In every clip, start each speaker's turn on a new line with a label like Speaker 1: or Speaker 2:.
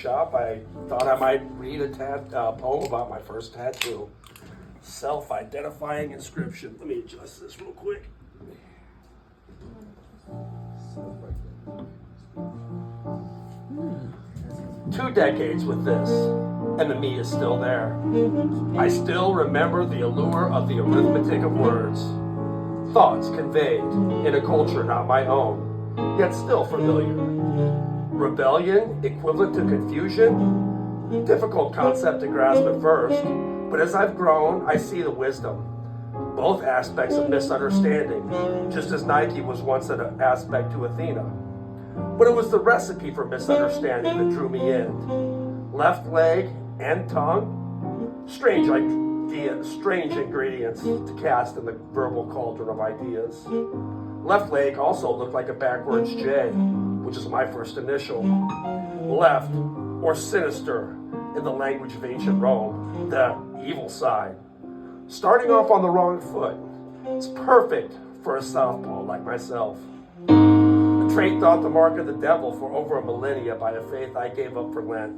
Speaker 1: shop, I thought I might read a poem about my first tattoo. Self-identifying inscription. Let me adjust this real quick. 2 decades with this, and the me is still there. I still remember the allure of the arithmetic of words. Thoughts conveyed in a culture not my own, yet still familiar. Rebellion, equivalent to confusion? Difficult concept to grasp at first, but as I've grown, I see the wisdom. Both aspects of misunderstanding, just as Nike was once an aspect to Athena. But it was the recipe for misunderstanding that drew me in. Left leg and tongue? Strange ingredients to cast in the verbal cauldron of ideas. Left leg also looked like a backwards J, which is my first initial. Left, or sinister, in the language of ancient Rome, the evil side. Starting off on the wrong foot, it's perfect for a southpaw like myself. A trait thought the mark of the devil for over a millennia by a faith I gave up for Lent.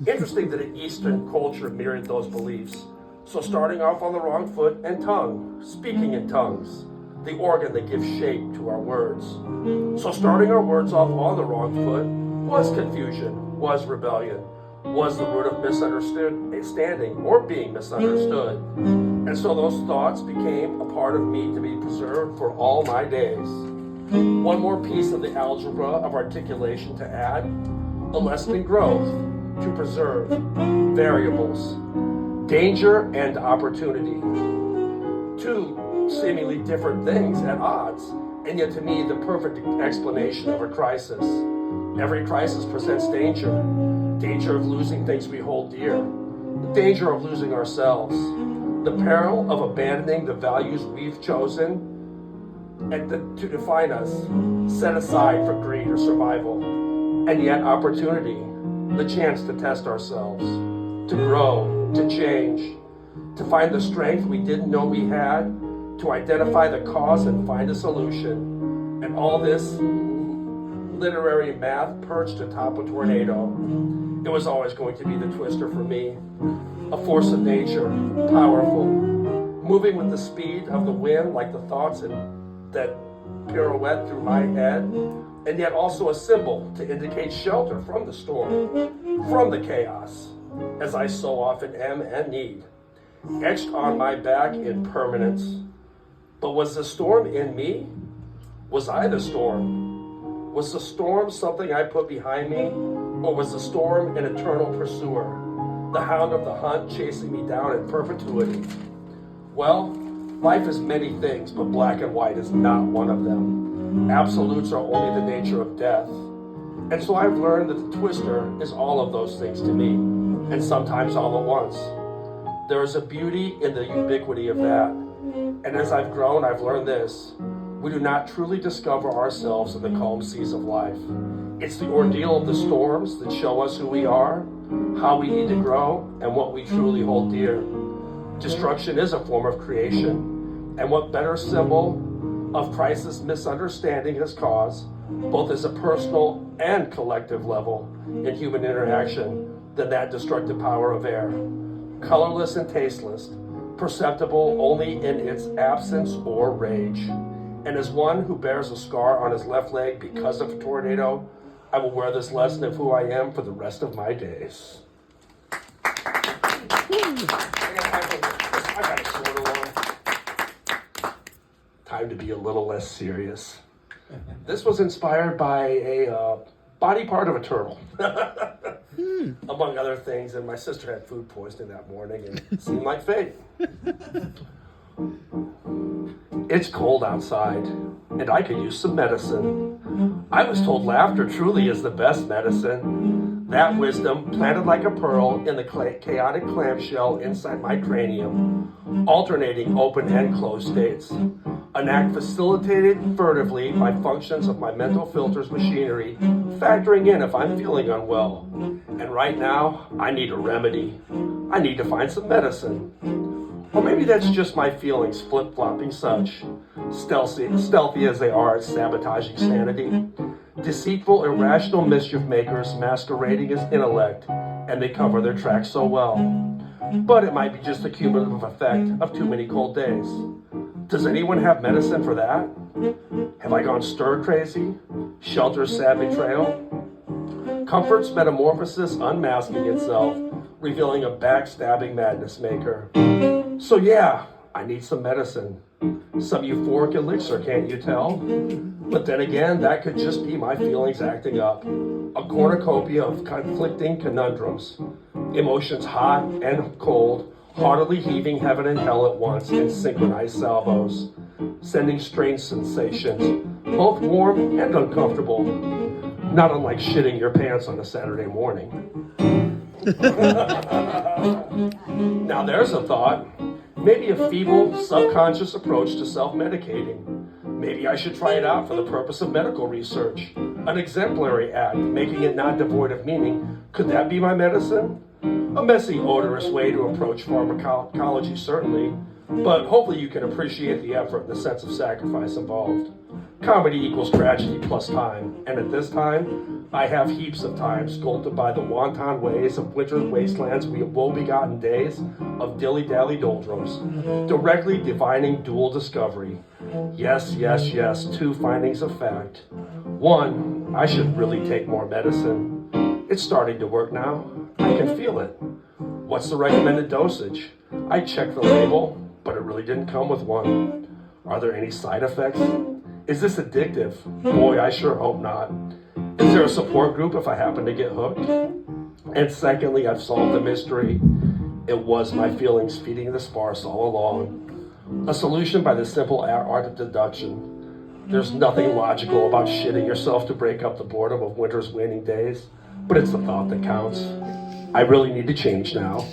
Speaker 1: Interesting that an Eastern culture mirrored those beliefs. So starting off on the wrong foot and tongue, speaking in tongues, the organ that gives shape to our words. So starting our words off on the wrong foot was confusion, was rebellion, was the root of misunderstanding or being misunderstood. And so those thoughts became a part of me to be preserved for all my days. One more piece of the algebra of articulation to add, a lesson in growth to preserve variables, danger and opportunity. Two seemingly different things at odds, and yet to me the perfect explanation of a crisis. Every crisis presents danger. Danger of losing things we hold dear. The danger of losing ourselves. The peril of abandoning the values we've chosen and to define us, set aside for greed or survival. And yet opportunity, the chance to test ourselves, to grow, to change, to find the strength we didn't know we had, to identify the cause and find a solution. And all this literary math perched atop a tornado. It was always going to be the twister for me. A force of nature, powerful, moving with the speed of the wind like the thoughts that pirouette through my head, and yet also a symbol to indicate shelter from the storm, from the chaos, as I so often am and need. Etched on my back in permanence. But was the storm in me? Was I the storm? Was the storm something I put behind me? Or was the storm an eternal pursuer? The hound of the hunt chasing me down in perpetuity? Well, life is many things, but black and white is not one of them. Absolutes are only the nature of death. And so I've learned that the twister is all of those things to me, and sometimes all at once. There is a beauty in the ubiquity of that. And as I've grown, I've learned this. We do not truly discover ourselves in the calm seas of life. It's the ordeal of the storms that show us who we are, how we need to grow, and what we truly hold dear. Destruction is a form of creation, and what better symbol of crisis misunderstanding has caused, both as a personal and collective level in human interaction, than that destructive power of air. Colorless and tasteless, perceptible only in its absence or rage. And as one who bears a scar on his left leg because of a tornado, I will wear this lesson of who I am for the rest of my days. Time to be a little less serious. This was inspired by a body part of a turtle, among other things, and my sister had food poisoning that morning, and it seemed like fate. It's cold outside, and I could use some medicine. I was told laughter truly is the best medicine. That wisdom, planted like a pearl in the chaotic clamshell inside my cranium, alternating open and closed states. An act facilitated furtively by functions of my mental filters machinery, factoring in if I'm feeling unwell. And right now, I need a remedy. I need to find some medicine. Or maybe that's just my feelings flip-flopping such, stealthy as they are at sabotaging sanity. Deceitful, irrational mischief makers masquerading as intellect, and they cover their tracks so well. But it might be just a cumulative effect of too many cold days. Does anyone have medicine for that? Have I gone stir crazy? Shelter's sad betrayal? Comfort's metamorphosis unmasking itself, revealing a backstabbing madness maker. So yeah, I need some medicine. Some euphoric elixir, can't you tell? But then again, that could just be my feelings acting up. A cornucopia of conflicting conundrums. Emotions hot and cold, heartily heaving heaven and hell at once in synchronized salvos, sending strange sensations, both warm and uncomfortable. Not unlike shitting your pants on a Saturday morning. Now there's a thought. Maybe a feeble, subconscious approach to self-medicating. Maybe I should try it out for the purpose of medical research. An exemplary act, making it not devoid of meaning. Could that be my medicine? A messy, odorous way to approach pharmacology, certainly, but hopefully you can appreciate the effort and the sense of sacrifice involved. Comedy equals tragedy plus time, and at this time, I have heaps of time sculpted by the wanton ways of winter's wastelands we have woe-begotten days of dilly-dally doldrums, directly divining dual discovery. Yes, yes, yes, two findings of fact. One, I should really take more medicine. It's starting to work now. I can feel it. What's the recommended dosage? I checked the label, but it really didn't come with one. Are there any side effects? Is this addictive? Boy, I sure hope not. Is there a support group if I happen to get hooked? And secondly, I've solved the mystery. It was my feelings feeding the sparse all along. A solution by the simple art of deduction. There's nothing logical about shitting yourself to break up the boredom of winter's waning days, but it's the thought that counts. I really need to change now.